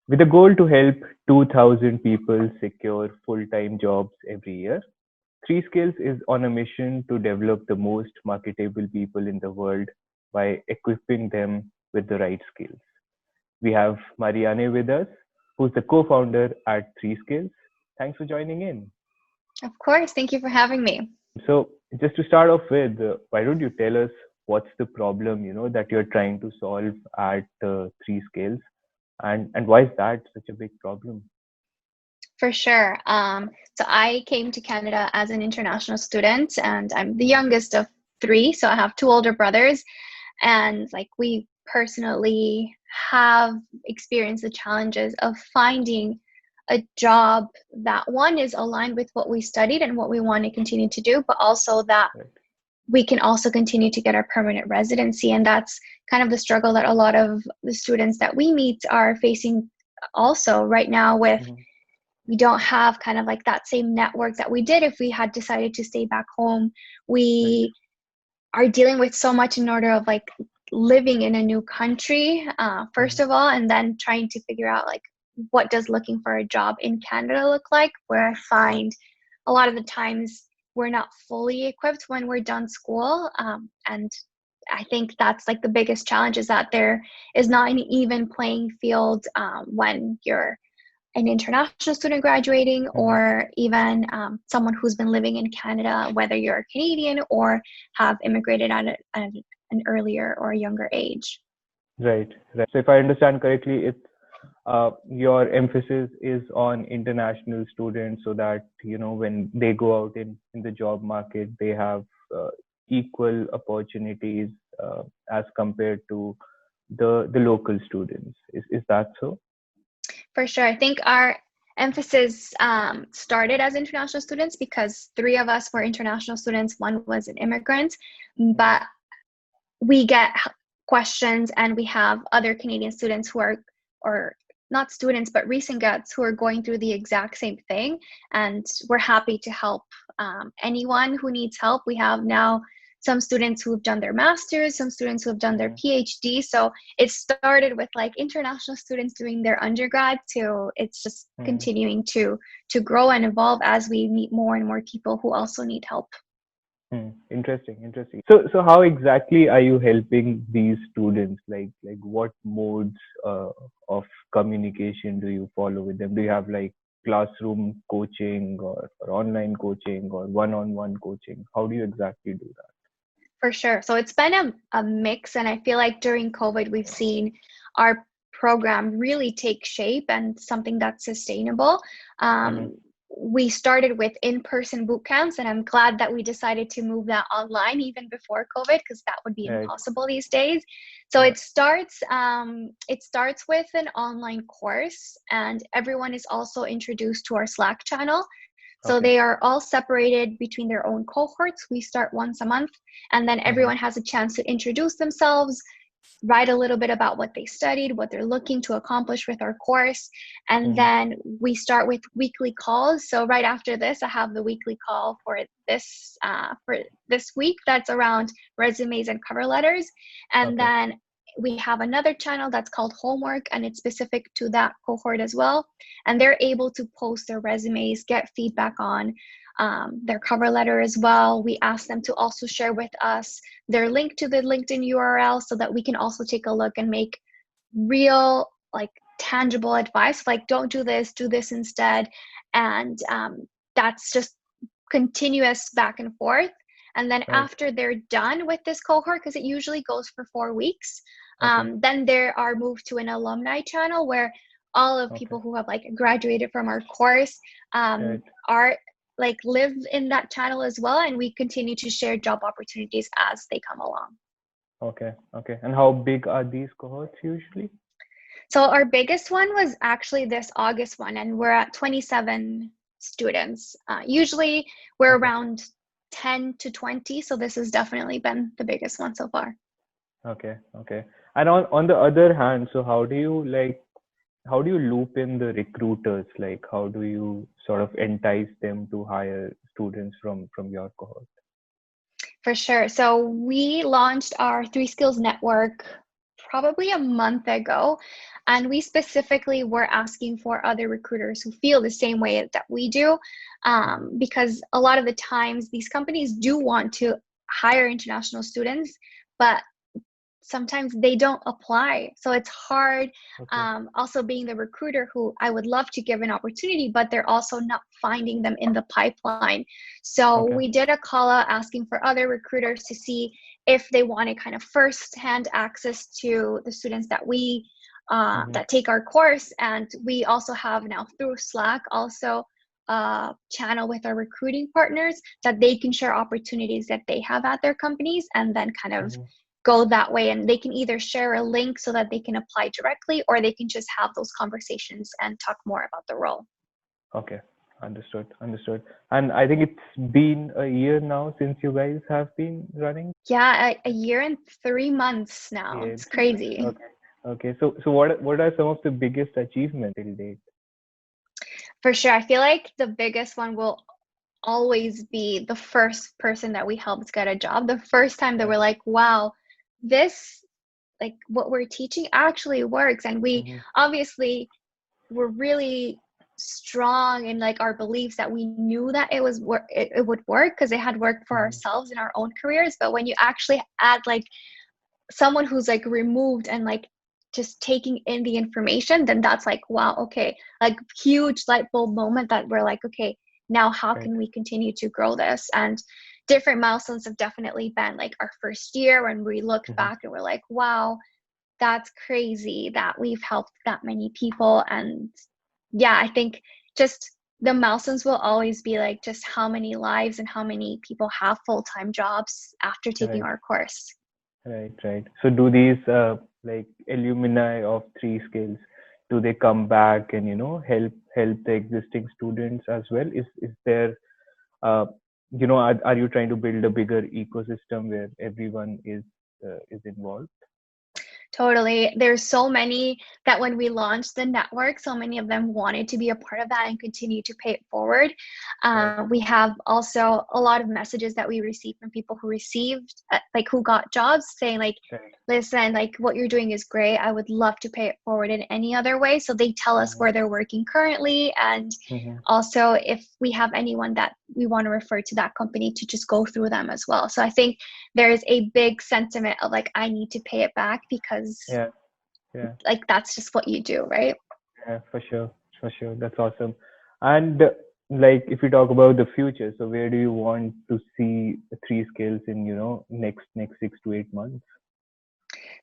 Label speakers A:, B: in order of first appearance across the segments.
A: With a goal to help 2,000 people secure full-time jobs every year, 3Skills is on a mission to develop the most marketable people in the world by equipping them with the right skills. We have Marianne with us, who's the co-founder at 3Skills. Thanks for joining in.
B: Of course. Thank you for having me.
A: So, just to start off with, why don't you tell us what's the problem, that you're trying to solve at 3Skills, and why is that such a big problem?
B: For sure. So I came to Canada as an international student, and I'm the youngest of three. So I have two older brothers, and we personally have experienced the challenges of finding a job that one is aligned with what we studied and what we want to continue to do, but also that
A: Right.
B: we can also continue to get our permanent residency. And that's kind of the struggle that a lot of the students that we meet are facing also right now with
A: Mhm.
B: we don't have kind of like that same network that we did if we had decided to stay back home.
A: Right.
B: We are dealing with so much in order of living in a new country, first
A: Mhm.
B: of all, and then trying to figure out what does looking for a job in Canada look like, where I find a lot of the times we're not fully equipped when we're done school. And I think that's the biggest challenge is that there is not an even playing field when you're an international student graduating
A: Mhm.
B: or even someone who's been living in Canada, whether you're a Canadian or have immigrated at an earlier or younger age.
A: Right. Right. So if I understand correctly, it's your emphasis is on international students so that, when they go out in the job market, they have uh, equal opportunities as compared to the local students. Is that so?
B: For sure. I think our emphasis started as international students because three of us were international students, one was an immigrant,
A: Mhm.
B: but we get questions and we have other Canadian students who are, or not students, but recent grads who are going through the exact same thing. And we're happy to help anyone who needs help. We have now some students who have done their masters, some students who have done their
A: Mhm.
B: PhD. So it started with international students doing their undergrad to it's just
A: Mhm.
B: continuing to grow and evolve as we meet more and more people who also need help.
A: Interesting, interesting. So how exactly are you helping these students? Like what modes of communication do you follow with them? Do you have like classroom coaching or online coaching or one-on-one coaching? How do you exactly do that?
B: For sure. So it's been a mix. And I feel like during COVID, we've seen our program really take shape and something that's sustainable.
A: Mm-hmm.
B: We started with in-person boot camps, and I'm glad that we decided to move that online even before COVID because that would be
A: Right.
B: impossible these days. So
A: Yeah.
B: it starts with an online course, and everyone is also introduced to our Slack channel. So
A: Okay.
B: they are all separated between their own cohorts. We start once a month, and then
A: Mm-hmm.
B: everyone has a chance to introduce themselves, write a little bit about what they studied, what they're looking to accomplish with our course. And
A: Mm-hmm.
B: then we start with weekly calls. So right after this, I have the weekly call for this week that's around resumes and cover letters. And
A: Okay.
B: then we have another channel that's called homework, and it's specific to that cohort as well. And they're able to post their resumes, get feedback on their cover letter as well. We ask them to also share with us their link to the LinkedIn URL so that we can also take a look and make real, tangible advice. Like, don't do this, do this instead. And that's just continuous back and forth. And then
A: Right.
B: after they're done with this cohort, because it usually goes for 4 weeks,
A: Okay.
B: then they are moved to an alumni channel where all of
A: Okay.
B: people who have graduated from our course
A: Right.
B: are live in that channel as well, and we continue to share job opportunities as they come along.
A: Okay. Okay. And how big are these cohorts usually?
B: So our biggest one was actually this August one, and we're at 27 students. Usually we're
A: Okay.
B: around 10 to 20, so this has definitely been the biggest one so far.
A: Okay. Okay. And on the other hand, so how do you loop in the recruiters? Like, how do you sort of entice them to hire students from your cohort?
B: For sure. So we launched our 3Skills network probably a month ago, and we specifically were asking for other recruiters who feel the same way that we do,
A: Mhm.
B: because a lot of the times these companies do want to hire international students, but sometimes they don't apply. So it's hard.
A: Okay.
B: Also, being the recruiter who I would love to give an opportunity, but they're also not finding them in the pipeline. So
A: Okay.
B: we did a call out asking for other recruiters to see if they wanted kind of first-hand access to the students that we
A: Mhm.
B: that take our course. And we also have now through Slack also a channel with our recruiting partners that they can share opportunities that they have at their companies, and then kind of
A: Mhm.
B: go that way, and they can either share a link so that they can apply directly, or they can just have those conversations and talk more about the role.
A: Okay. Understood. Understood. And I think it's been a year now since you guys have been running.
B: Yeah, a year and 3 months now.
A: Yeah.
B: It's crazy.
A: Okay. Okay. So what are some of the biggest achievements till date?
B: For sure. I feel like the biggest one will always be the first person that we helped get a job. The first time that
A: Yeah.
B: we're like, wow, this, like what we're teaching actually works. And we
A: Mhm.
B: obviously were really strong in like our beliefs that we knew that it would work because it had worked for
A: Mhm.
B: ourselves in our own careers. But when you actually add like someone who's like removed and like just taking in the information, then that's like, wow, okay, like huge light bulb moment that we're like, okay, now how
A: Right.
B: can we continue to grow this? And different milestones have definitely been like our first year when we looked
A: Mhm.
B: back and we're like, wow, that's crazy that we've helped that many people. And yeah, I think just the milestones will always be like just how many lives and how many people have full-time jobs after taking
A: Right.
B: our course.
A: Right. Right. So do these like alumni of 3 Skills, do they come back and help the existing students as well? Is there uh, are you trying to build a bigger ecosystem where everyone is involved?
B: Totally. There's so many that when we launched the network, so many of them wanted to be a part of that and continue to pay it forward.
A: Right.
B: We have also a lot of messages that we received from people who received, like who got jobs saying like,
A: Right.
B: listen, like what you're doing is great. I would love to pay it forward in any other way. So they tell us
A: Mm-hmm.
B: where they're working currently, and
A: Mm-hmm.
B: also if we have anyone that we want to refer to that company to just go through them as well. So I think there's a big sentiment of like, I need to pay it back because
A: Yeah. Yeah.
B: like that's just what you do, right?
A: Yeah. For sure. For sure. That's awesome. And like if you talk about the future, so where do you want to see 3 Skills in next 6 to 8 months?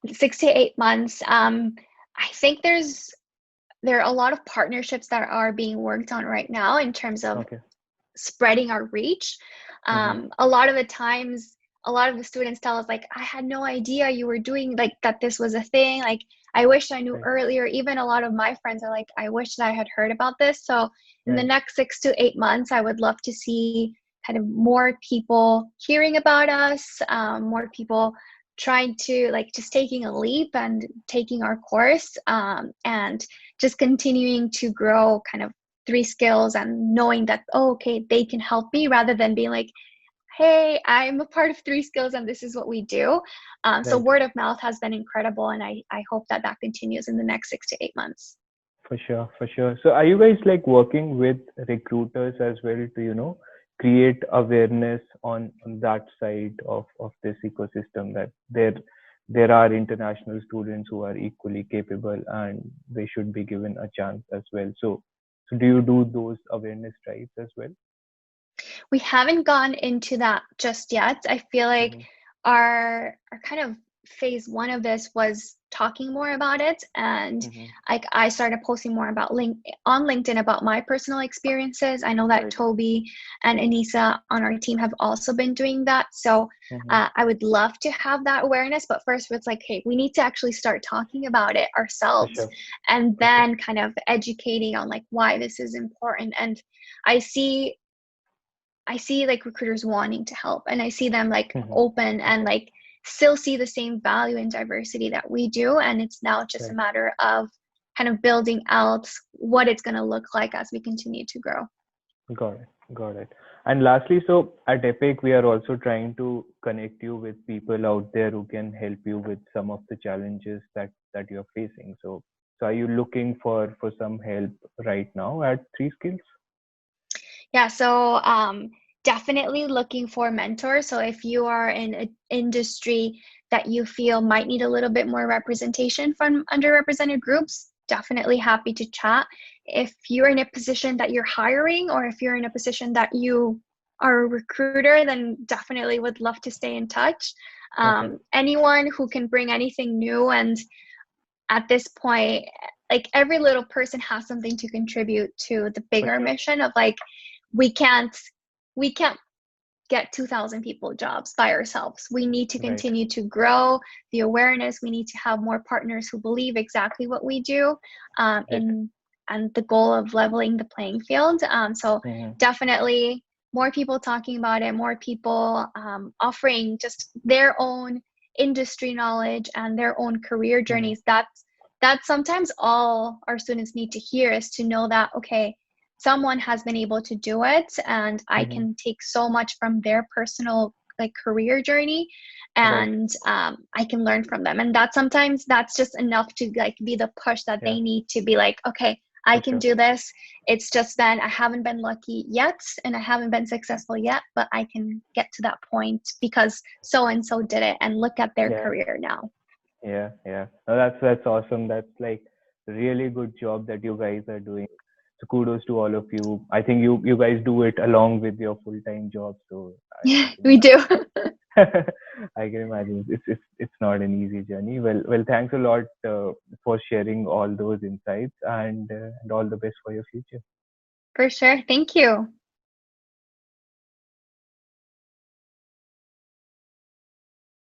B: 6 to 8 months. I think there are a lot of partnerships that are being worked on right now in terms of
A: Okay.
B: spreading our reach.
A: Mm-hmm.
B: A lot of the times, a lot of the students tell us like, I had no idea you were doing like that, this was a thing. Like, I wish I knew
A: Right.
B: earlier. Even a lot of my friends are like, I wish that I had heard about this. So in the
A: Right.
B: next 6 to 8 months, I would love to see kind of more people hearing about us, more people trying to like just taking a leap and taking our course, and just continuing to grow kind of 3 Skills and knowing that, oh, okay, they can help me rather than being like, hey, I'm a part of 3 Skills and this is what we do. So
A: Right.
B: word of mouth has been incredible, and I hope that that continues in the next 6 to 8 months.
A: For sure, for sure. So are you guys like working with recruiters as well to, create awareness on that side of this ecosystem that there are international students who are equally capable and they should be given a chance as well. So do you do those awareness drives as well?
B: We haven't gone into that just yet. I feel like
A: Mm-hmm.
B: our kind of phase one of this was talking more about it, and
A: Mm-hmm.
B: like I started posting more about on LinkedIn about my personal experiences. I know that
A: Right.
B: Toby and Anissa on our team have also been doing that. So
A: Mm-hmm.
B: I would love to have that awareness, but first it's like, hey, we need to actually start talking about it
A: For
B: ourselves,
A: sure,
B: and
A: for sure.
B: then kind of educating on like why this is important. And I see I see like recruiters wanting to help, and I see them like
A: Mm-hmm.
B: open and like still see the same value in diversity that we do. And it's now just a
A: Right.
B: matter of kind of building out what it's going to look like as we continue to grow.
A: Got it. Got it. And lastly, so at Epic, we are also trying to connect you with people out there who can help you with some of the challenges that you're facing. So are you looking for some help right now at 3Skills?
B: Yeah, so definitely looking for mentors. So if you are in an industry that you feel might need a little bit more representation from underrepresented groups, definitely happy to chat. If you're in a position that you're hiring, or if you're in a position that you are a recruiter, then definitely would love to stay in touch.
A: Okay,
B: Anyone who can bring anything new, and at this point, like every little person has something to contribute to the
A: for
B: bigger
A: sure.
B: mission of like, we can't we can't get 2000 people jobs by ourselves. We need to
A: Right,
B: continue to grow the awareness. We need to have more partners who believe exactly what we do,
A: right.
B: in and the goal of leveling the playing field. So
A: Hmm.
B: definitely more people talking about it, more people offering just their own industry knowledge and their own career
A: Hmm.
B: journeys. That's sometimes all our students need to hear, is to know that, okay, someone has been able to do it, and I
A: Hmm.
B: can take so much from their personal like career journey,
A: Right.
B: and I can learn from them. And that sometimes that's just enough to like be the push that
A: Yeah,
B: they need to be like, okay, I
A: for
B: can
A: sure.
B: do this. It's just then I haven't been lucky yet, and I haven't been successful yet, but I can get to that point because so and so did it, and look at their
A: Yeah,
B: career now.
A: yeah, yeah. No, that's awesome. That's like really good job that you guys are doing. So kudos to all of you. I think you guys do it along with your full-time job. So I
B: Yeah,
A: can
B: we do.
A: imagine. I can imagine it's not an easy journey. Well, thanks a lot for sharing all those insights, and all the best for your future.
B: For sure. Thank you.